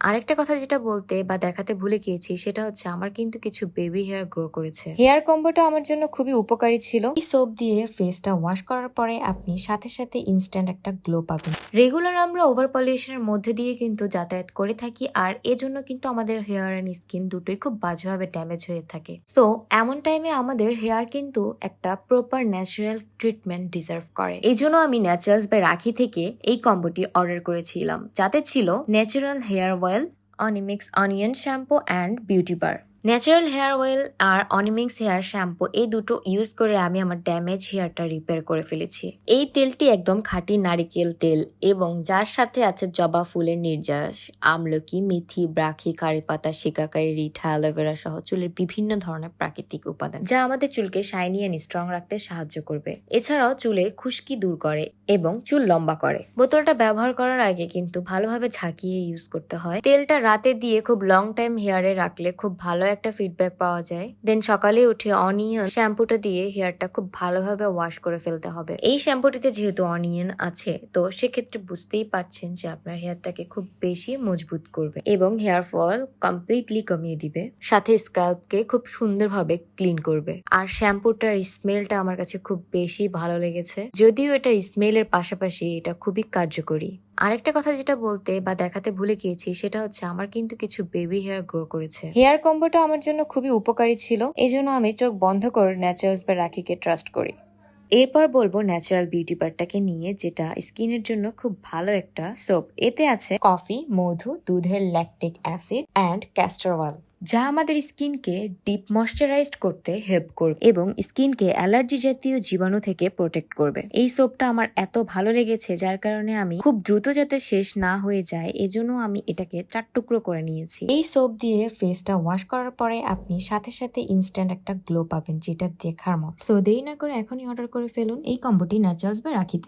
আরেকটা কথা যেটা বলতে বা দেখাতে ভুলে গিয়েছি সেটা হচ্ছে আমার কিন্তু কিছু বেবি হেয়ার গ্রো করেছে। হেয়ার কম্বোটা আমার জন্য খুবই উপকারী ছিল। এই সোপ দিয়ে ফেসটা ওয়াশ করার পরে আপনি সাথে সাথে ইনস্ট্যান্ট একটা গ্লো পাবেন। রেগুলার আমরা ওভার পলিউশনের মধ্যে দিয়ে কিন্তু যাতায়াত করে থাকি, আর এজন্য কিন্তু আমাদের হেয়ার এন্ড স্কিন দুটোই খুব বাজেভাবে ড্যামেজ হয়ে থাকে। সো এমন টাইমে আমাদের হেয়ার কিন্তু একটা প্রপার ন্যাচারাল ট্রিটমেন্ট ডিজার্ভ করে। এই জন্য আমি ন্যাচারালস বাই রাখি থেকে এই কম্বোটি অর্ডার করেছিলাম, যাতে ছিল ন্যাচারাল হেয়ার অয়েল, অনিমিক্স onion shampoo and beauty bar. Natural hair oil আর অনিমিক্স হেয়ার শ্যাম্পু এই দুটো ইউজ করে আমি আমার ড্যামেজ হেয়ারটা রিপেয়ার করে ফেলেছি। এই তেলটি একদম খাঁটি নারিকেল তেল এবং যার সাথে আছে জবা ফুলের নির্যাস, আমলকি, মেথি, ব্রাখি, কারি পাতা, শিকাকাই, রিঠা, অ্যালোভেরা সহ চুলের বিভিন্ন ধরনের প্রাকৃতিক উপাদান, যা আমাদের চুলকে শাইনি এন্ড স্ট্রং রাখতে সাহায্য করবে। এছাড়াও চুলে খুশকি দূর করে এবং চুল লম্বা করে। বোতলটা ব্যবহার করার আগে কিন্তু ভালোভাবে ঝাঁকিয়ে ইউজ করতে হয়। তেলটা রাতে দিয়ে খুব লং টাইম হেয়ারে রাখলে খুব ভালো একটা ফিডব্যাক পাওয়া যায়। দেন সকালে উঠে অনিয়ন শ্যাম্পুটা দিয়ে হেয়ারটা খুব ভালোভাবে ওয়াশ করে ফেলতে হবে। এই শ্যাম্পুটিতে যেহেতু অনিয়ন আছে, তো সেক্ষেত্রে বুঝতেই পারছেন যে আপনার হেয়ারটাকে খুব বেশি মজবুত করবে এবং হেয়ার ফল কমপ্লিটলি কমিয়ে দিবে, সাথে স্ক্যাল্পকে খুব সুন্দরভাবে ক্লিন করবে। আর শ্যাম্পুটার স্মেলটা আমার কাছে খুব বেশি ভালো লেগেছে, যদিও এটার স্মেলের পাশাপাশি এটা খুবই কার্যকরী। আরেকটা কথা যেটা বলতে বা দেখাতে ভুলে গিয়েছি সেটা হচ্ছে আমার কিন্তু কিছু বেবি হেয়ার গ্রো করেছে। হেয়ার কম্বোটা আমার জন্য খুবই উপকারী ছিল, এই জন্য আমি চোখ বন্ধ করে ন্যাচারালস বা রাখিকে ট্রাস্ট করি। এরপর বলবো ন্যাচারাল বিউটি বারটাকে নিয়ে, যেটা স্কিনের জন্য খুব ভালো একটা সোপ। এতে আছে কফি, মধু, দুধের lactic acid and castor oil, যা আমাদের স্কিনকে ডিপ ময়শ্চারাইজড করতে হেল্প করবে এবং স্কিনকে অ্যালার্জি জাতীয় জীবাণু থেকে প্রোটেক্ট করবে। এই সোপটা আমার এত ভালো লেগেছে, যার কারণে আমি খুব দ্রুত যাতে শেষ না হয়ে যায় এজন্য আমি এটাকে 4 টুকরো করে নিয়েছি। এই সোপ দিয়ে ফেসটা ওয়াশ করার পরে আপনি সাথে সাথে ইনস্ট্যান্ট একটা গ্লো পাবেন, যেটা দেখার মতো। সো দেরি না করে এখনই অর্ডার করে ফেলুন এই কম্বোটি ন্যাচারালস বা রাখিতে।